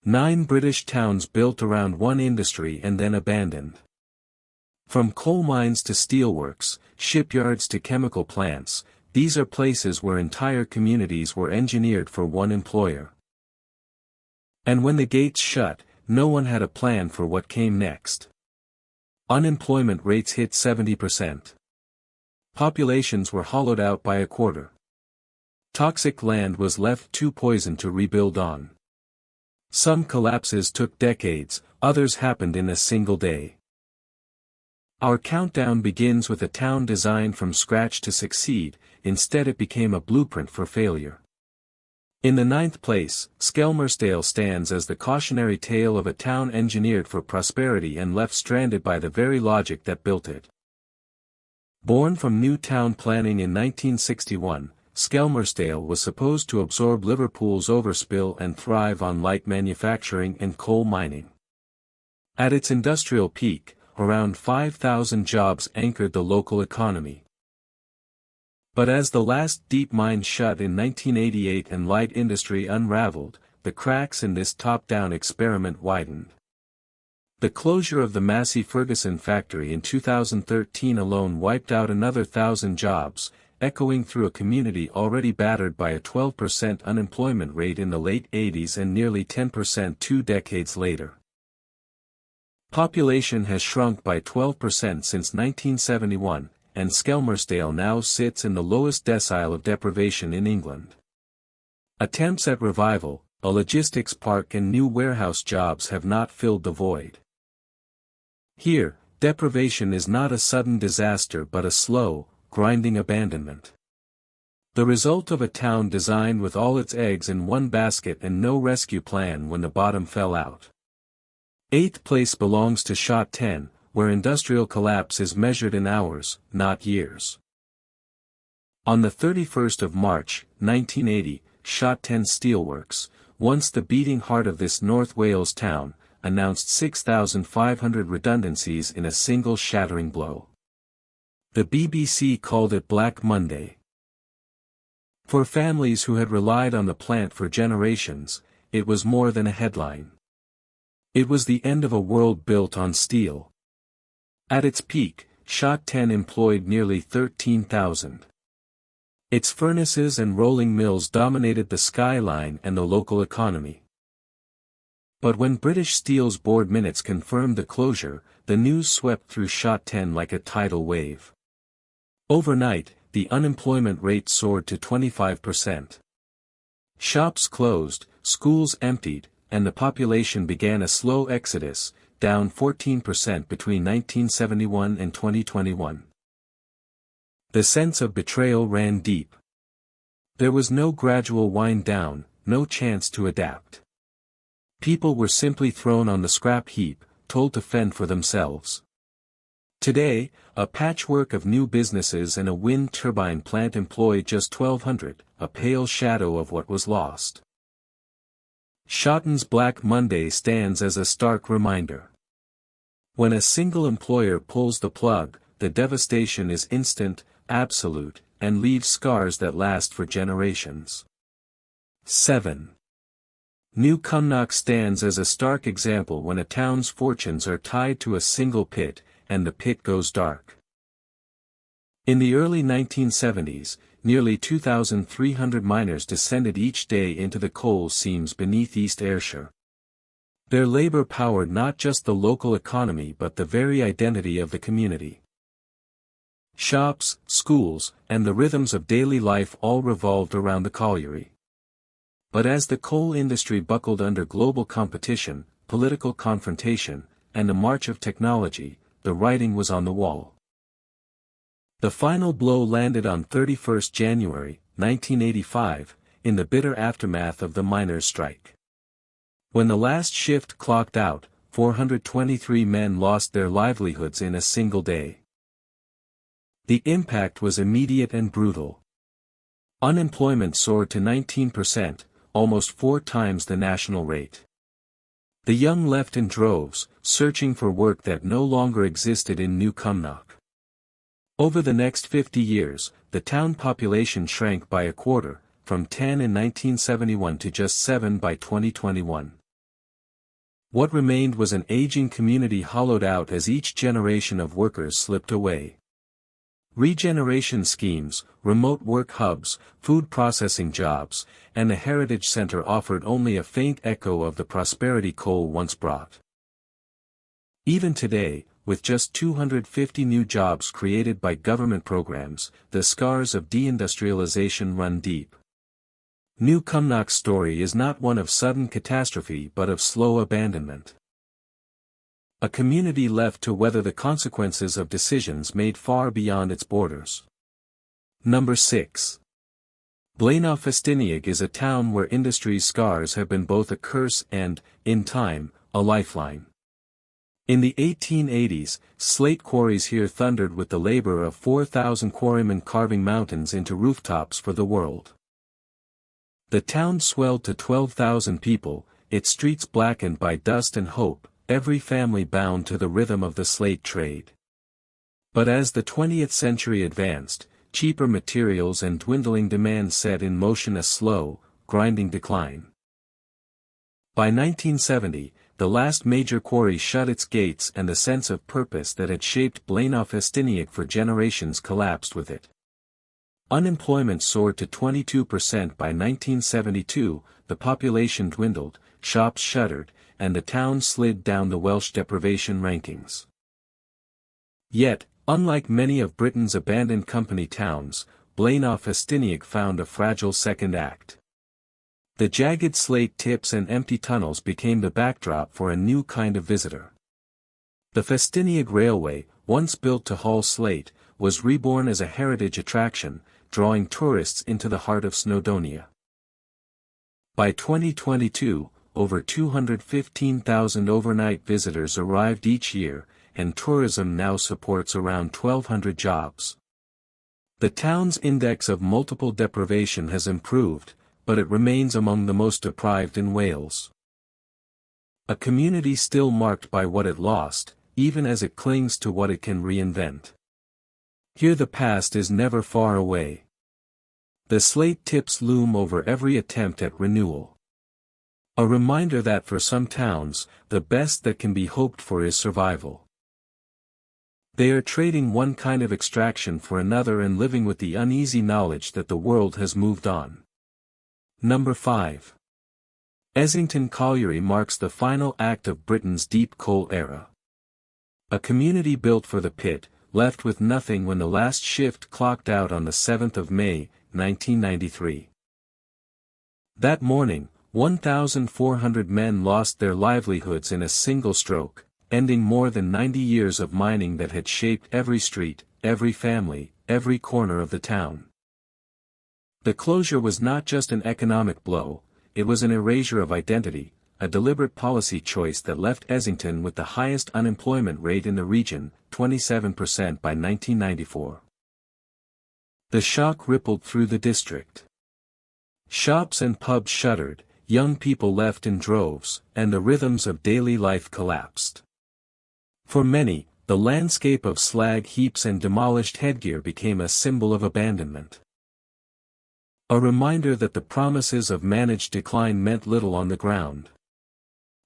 9 British towns built around one industry and then abandoned. From coal mines to steelworks, shipyards to chemical plants, these are places where entire communities were engineered for one employer. And when the gates shut, no one had a plan for what came next. Unemployment rates hit 70%. Populations were hollowed out by a quarter. Toxic land was left too poisoned to rebuild on. Some collapses took decades, others happened in a single day. Our countdown begins with a town designed from scratch to succeed. Instead it became a blueprint for failure. In the 9th place, Skelmersdale stands as the cautionary tale of a town engineered for prosperity and left stranded by the very logic that built it. Born from new town planning in 1961, Skelmersdale was supposed to absorb Liverpool's overspill and thrive on light manufacturing and coal mining. At its industrial peak, around 5,000 jobs anchored the local economy. But as the last deep mine shut in 1988 and light industry unraveled, the cracks in this top-down experiment widened. The closure of the Massey Ferguson factory in 2013 alone wiped out another 1,000 jobs, echoing through a community already battered by a 12% unemployment rate in the late 80s and nearly 10% 2 decades later. Population has shrunk by 12% since 1971, and Skelmersdale now sits in the lowest decile of deprivation in England. Attempts at revival, a logistics park and new warehouse jobs have not filled the void. Here, deprivation is not a sudden disaster but a slow, grinding abandonment. The result of a town designed with all its eggs in one basket and no rescue plan when the bottom fell out. 8th place belongs to Shot 10, where industrial collapse is measured in hours, not years. On the 31st of March, 1980, Shot 10 Steelworks, once the beating heart of this North Wales town, announced 6,500 redundancies in a single shattering blow. The BBC called it Black Monday. For families who had relied on the plant for generations, it was more than a headline. It was the end of a world built on steel. At its peak, Shot 10 employed nearly 13,000. Its furnaces and rolling mills dominated the skyline and the local economy. But when British Steel's board minutes confirmed the closure, the news swept through Shot 10 like a tidal wave. Overnight, the unemployment rate soared to 25%. Shops closed, schools emptied, and the population began a slow exodus, down 14% between 1971 and 2021. The sense of betrayal ran deep. There was no gradual wind down, no chance to adapt. People were simply thrown on the scrap heap, told to fend for themselves. Today, a patchwork of new businesses and a wind turbine plant employ just 1,200, a pale shadow of what was lost. Shot 10's Black Monday stands as a stark reminder. When a single employer pulls the plug, the devastation is instant, absolute, and leaves scars that last for generations. 7. New Cumnock stands as a stark example when a town's fortunes are tied to a single pit, and the pit goes dark. In the early 1970s, nearly 2,300 miners descended each day into the coal seams beneath East Ayrshire. Their labor powered not just the local economy but the very identity of the community. Shops, schools, and the rhythms of daily life all revolved around the colliery. But as the coal industry buckled under global competition, political confrontation, and the march of technology, the writing was on the wall. The final blow landed on 31 January, 1985, in the bitter aftermath of the miners' strike. When the last shift clocked out, 423 men lost their livelihoods in a single day. The impact was immediate and brutal. Unemployment soared to 19%, almost 4 times the national rate. The young left in droves, searching for work that no longer existed in New Cumnock. Over the next 50 years, the town population shrank by a quarter, from 10 in 1971 to just 7 by 2021. What remained was an aging community hollowed out as each generation of workers slipped away. Regeneration schemes, remote work hubs, food processing jobs, and a heritage center offered only a faint echo of the prosperity coal once brought. Even today, with just 250 new jobs created by government programs, the scars of deindustrialization run deep. New Cumnock's story is not one of sudden catastrophe but of slow abandonment. A community left to weather the consequences of decisions made far beyond its borders. Number 6. Blaenau-Festiniog is a town where industry's scars have been both a curse and, in time, a lifeline. In the 1880s, slate quarries here thundered with the labor of 4,000 quarrymen carving mountains into rooftops for the world. The town swelled to 12,000 people, its streets blackened by dust and hope, every family bound to the rhythm of the slate trade. But as the 20th century advanced, cheaper materials and dwindling demand set in motion a slow, grinding decline. By 1970, the last major quarry shut its gates and the sense of purpose that had shaped Blaenau-Festiniog for generations collapsed with it. Unemployment soared to 22% by 1972, the population dwindled, shops shuttered, and the town slid down the Welsh deprivation rankings. Yet, unlike many of Britain's abandoned company towns, Blaenau-Festiniog found a fragile second act. The jagged slate tips and empty tunnels became the backdrop for a new kind of visitor. The Festiniog Railway, once built to haul slate, was reborn as a heritage attraction, drawing tourists into the heart of Snowdonia. By 2022, over 215,000 overnight visitors arrived each year, and tourism now supports around 1,200 jobs. The town's index of multiple deprivation has improved, but it remains among the most deprived in Wales. A community still marked by what it lost, even as it clings to what it can reinvent. Here the past is never far away. The slate tips loom over every attempt at renewal. A reminder that for some towns, the best that can be hoped for is survival. They are trading one kind of extraction for another and living with the uneasy knowledge that the world has moved on. Number 5. Essington Colliery marks the final act of Britain's deep coal era. A community built for the pit, left with nothing when the last shift clocked out on the 7th of May, 1993. That morning, 1,400 men lost their livelihoods in a single stroke, ending more than 90 years of mining that had shaped every street, every family, every corner of the town. The closure was not just an economic blow, it was an erasure of identity, a deliberate policy choice that left Essington with the highest unemployment rate in the region, 27% by 1994. The shock rippled through the district. Shops and pubs shuttered, young people left in droves, and the rhythms of daily life collapsed. For many, the landscape of slag heaps and demolished headgear became a symbol of abandonment. A reminder that the promises of managed decline meant little on the ground.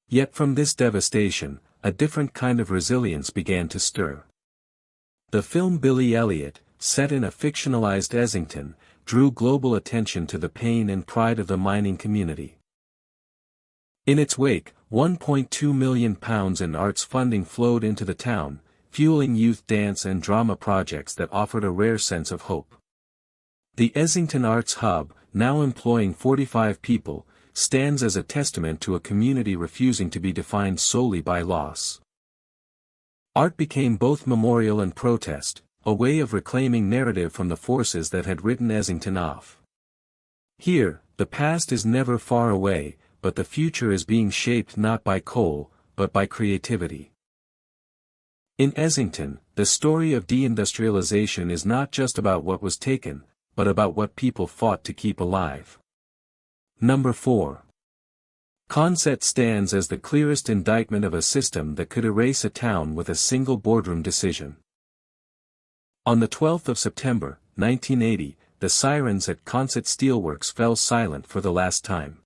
Yet from this devastation, a different kind of resilience began to stir. The film Billy Elliot, set in a fictionalized Essington, drew global attention to the pain and pride of the mining community. In its wake, £1.2 million in arts funding flowed into the town, fueling youth dance and drama projects that offered a rare sense of hope. The Essington Arts Hub, now employing 45 people, stands as a testament to a community refusing to be defined solely by loss. Art became both memorial and protest, a way of reclaiming narrative from the forces that had written Essington off. Here, the past is never far away, but the future is being shaped not by coal, but by creativity. In Essington, the story of deindustrialization is not just about what was taken, but about what people fought to keep alive. Number 4. Consett stands as the clearest indictment of a system that could erase a town with a single boardroom decision. On the 12th of September, 1980, the sirens at Consett Steelworks fell silent for the last time.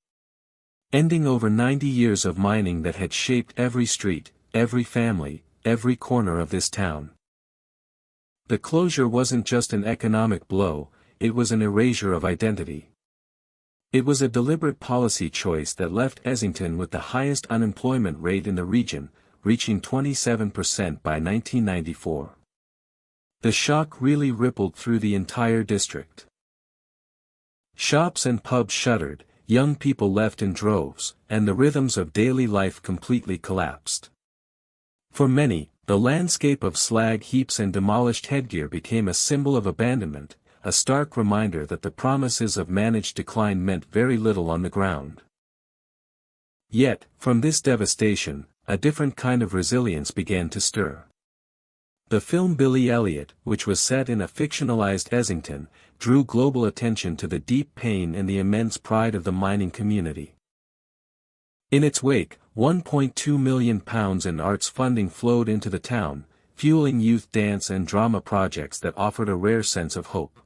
ending over 90 years of mining that had shaped every street, every family, every corner of this town. The closure wasn't just an economic blow, it was an erasure of identity. It was a deliberate policy choice that left Essington with the highest unemployment rate in the region, reaching 27% by 1994. The shock really rippled through the entire district. Shops and pubs shuttered, young people left in droves, and the rhythms of daily life completely collapsed. For many, the landscape of slag heaps and demolished headgear became a symbol of abandonment, a stark reminder that the promises of managed decline meant very little on the ground. Yet, from this devastation, a different kind of resilience began to stir. The film Billy Elliot, which was set in a fictionalized Essington, drew global attention to the deep pain and the immense pride of the mining community. In its wake, £1.2 million in arts funding flowed into the town, fueling youth dance and drama projects that offered a rare sense of hope.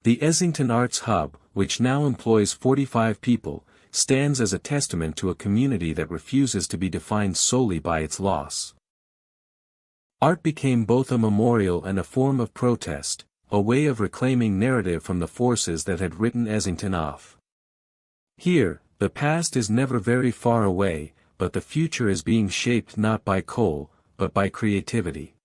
The Essington Arts Hub, which now employs 45 people, stands as a testament to a community that refuses to be defined solely by its loss. Art became both a memorial and a form of protest, a way of reclaiming narrative from the forces that had written Essington off. Here, the past is never very far away, but the future is being shaped not by coal, but by creativity.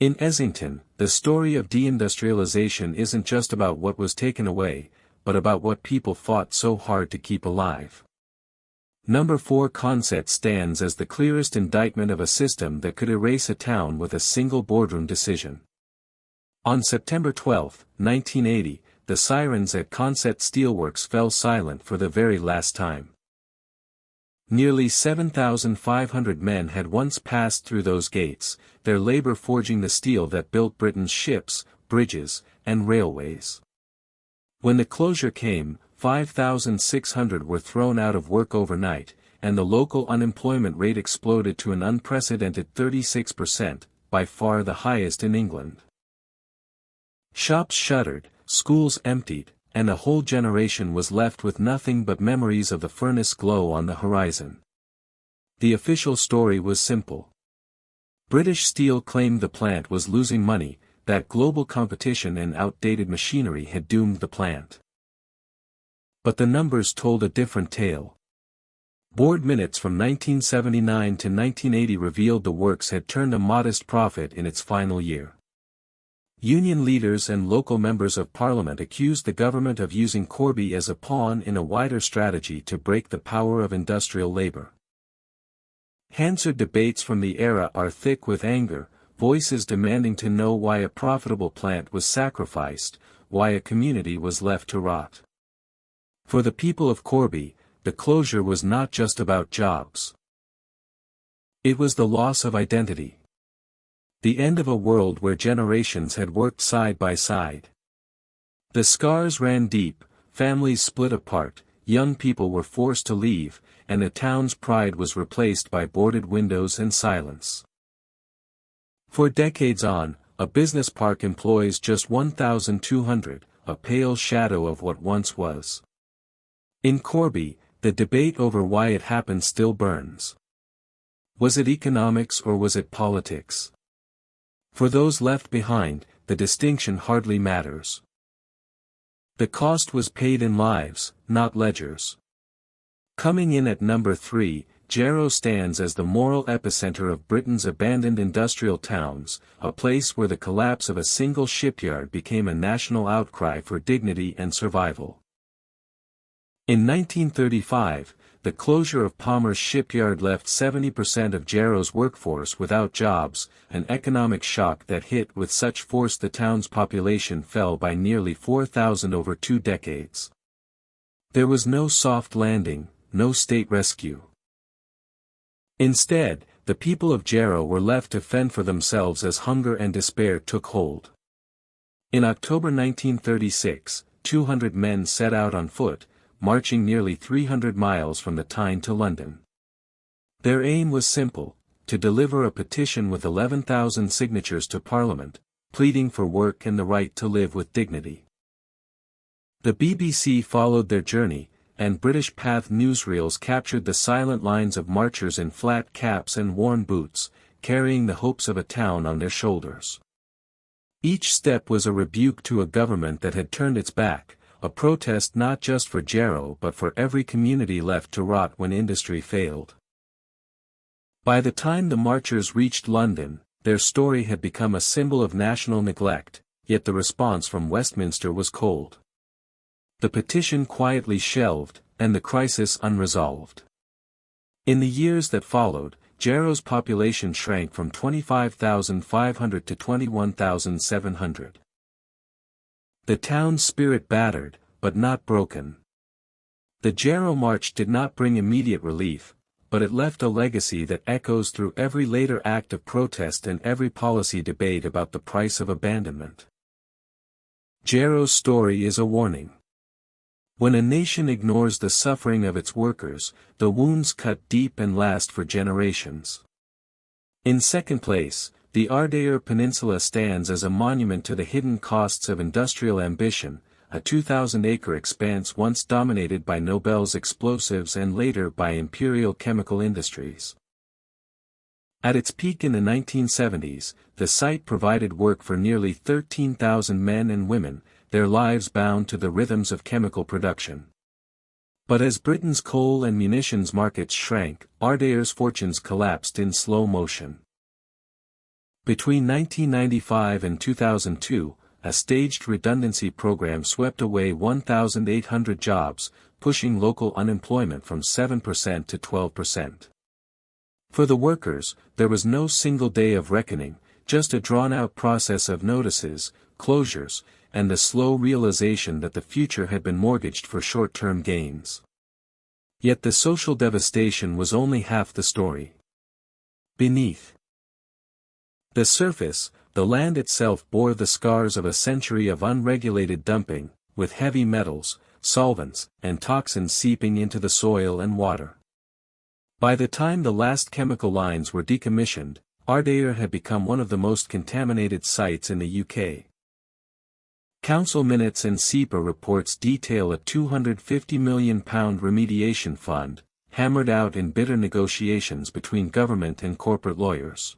In Essington, the story of deindustrialization isn't just about what was taken away, but about what people fought so hard to keep alive. Number 4 Consett stands as the clearest indictment of a system that could erase a town with a single boardroom decision. On September 12, 1980, the sirens at Consett Steelworks fell silent for the very last time. Nearly 7,500 men had once passed through those gates, their labor forging the steel that built Britain's ships, bridges, and railways. When the closure came, 5,600 were thrown out of work overnight, and the local unemployment rate exploded to an unprecedented 36%, by far the highest in England. Shops shuttered, schools emptied, and a whole generation was left with nothing but memories of the furnace glow on the horizon. The official story was simple. British Steel claimed the plant was losing money, that global competition and outdated machinery had doomed the plant. But the numbers told a different tale. Board minutes from 1979 to 1980 revealed the works had turned a modest profit in its final year. Union leaders and local members of parliament accused the government of using Corby as a pawn in a wider strategy to break the power of industrial labor. Hansard debates from the era are thick with anger, voices demanding to know why a profitable plant was sacrificed, why a community was left to rot. For the people of Corby, the closure was not just about jobs. It was the loss of identity. The end of a world where generations had worked side by side. The scars ran deep, families split apart, young people were forced to leave, and the town's pride was replaced by boarded windows and silence. For decades on, a business park employs just 1,200, a pale shadow of what once was. In Corby, the debate over why it happened still burns. Was it economics or was it politics? For those left behind, the distinction hardly matters. The cost was paid in lives, not ledgers. Coming in at number 3, Jarrow stands as the moral epicenter of Britain's abandoned industrial towns, a place where the collapse of a single shipyard became a national outcry for dignity and survival. In 1935, the closure of Palmer's shipyard left 70% of Jarrow's workforce without jobs, an economic shock that hit with such force the town's population fell by nearly 4,000 over 2 decades. There was no soft landing, no state rescue. Instead, the people of Jarrow were left to fend for themselves as hunger and despair took hold. In October 1936, 200 men set out on foot, marching nearly 300 miles from the Tyne to London. Their aim was simple, to deliver a petition with 11,000 signatures to Parliament, pleading for work and the right to live with dignity. The BBC followed their journey, and British Path newsreels captured the silent lines of marchers in flat caps and worn boots, carrying the hopes of a town on their shoulders. Each step was a rebuke to a government that had turned its back, a protest not just for Jarrow but for every community left to rot when industry failed. By the time the marchers reached London, their story had become a symbol of national neglect, yet the response from Westminster was cold. The petition quietly shelved, and the crisis unresolved. In the years that followed, Jarrow's population shrank from 25,500 to 21,700. The town's spirit battered, but not broken. The Jarrow March did not bring immediate relief, but it left a legacy that echoes through every later act of protest and every policy debate about the price of abandonment. Jarrow's story is a warning. When a nation ignores the suffering of its workers, the wounds cut deep and last for generations. In second place, the Ardeer Peninsula stands as a monument to the hidden costs of industrial ambition, a 2,000-acre expanse once dominated by Nobel's explosives and later by imperial chemical industries. At its peak in the 1970s, the site provided work for nearly 13,000 men and women, their lives bound to the rhythms of chemical production. But as Britain's coal and munitions markets shrank, Ardeer's fortunes collapsed in slow motion. Between 1995 and 2002, a staged redundancy program swept away 1,800 jobs, pushing local unemployment from 7% to 12%. For the workers, there was no single day of reckoning, just a drawn-out process of notices, closures, and the slow realization that the future had been mortgaged for short-term gains. Yet the social devastation was only half the story. Beneath the surface, the land itself bore the scars of a century of unregulated dumping, with heavy metals, solvents, and toxins seeping into the soil and water. By the time the last chemical lines were decommissioned, Ardeer had become one of the most contaminated sites in the UK. Council minutes and SEPA reports detail a £250 million remediation fund, hammered out in bitter negotiations between government and corporate lawyers.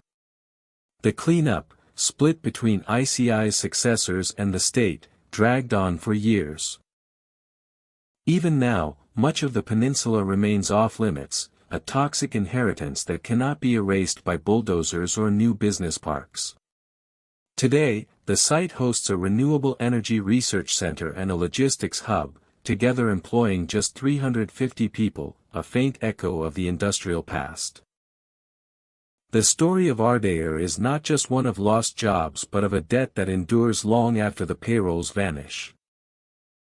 The cleanup, split between ICI's successors and the state, dragged on for years. Even now, much of the peninsula remains off-limits, a toxic inheritance that cannot be erased by bulldozers or new business parks. Today, the site hosts a renewable energy research center and a logistics hub, together employing just 350 people, a faint echo of the industrial past. The story of Ardeer is not just one of lost jobs but of a debt that endures long after the payrolls vanish.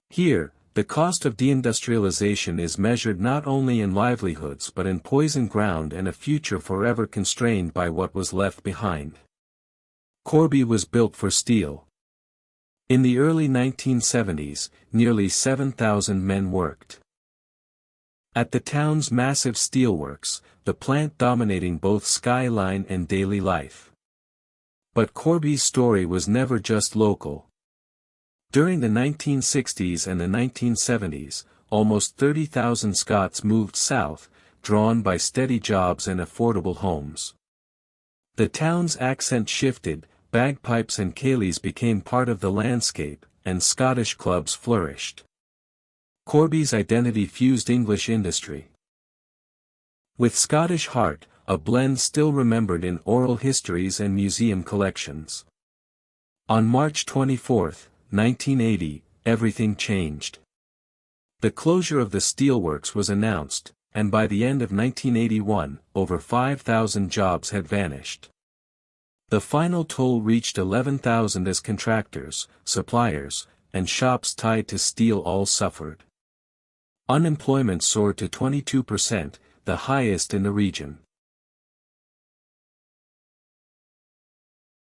Here, the cost of deindustrialization is measured not only in livelihoods but in poisoned ground and a future forever constrained by what was left behind. Corby was built for steel. In the early 1970s, nearly 7,000 men worked at the town's massive steelworks, the plant dominating both skyline and daily life. But Corby's story was never just local. During the 1960s and the 1970s, almost 30,000 Scots moved south, drawn by steady jobs and affordable homes. The town's accent shifted, bagpipes and ceilidhs became part of the landscape, and Scottish clubs flourished. Corby's identity fused English industry with Scottish heart, a blend still remembered in oral histories and museum collections. On March 24, 1980, everything changed. The closure of the steelworks was announced, and by the end of 1981, over 5,000 jobs had vanished. The final toll reached 11,000 as contractors, suppliers, and shops tied to steel all suffered. Unemployment soared to 22%, the highest in the region.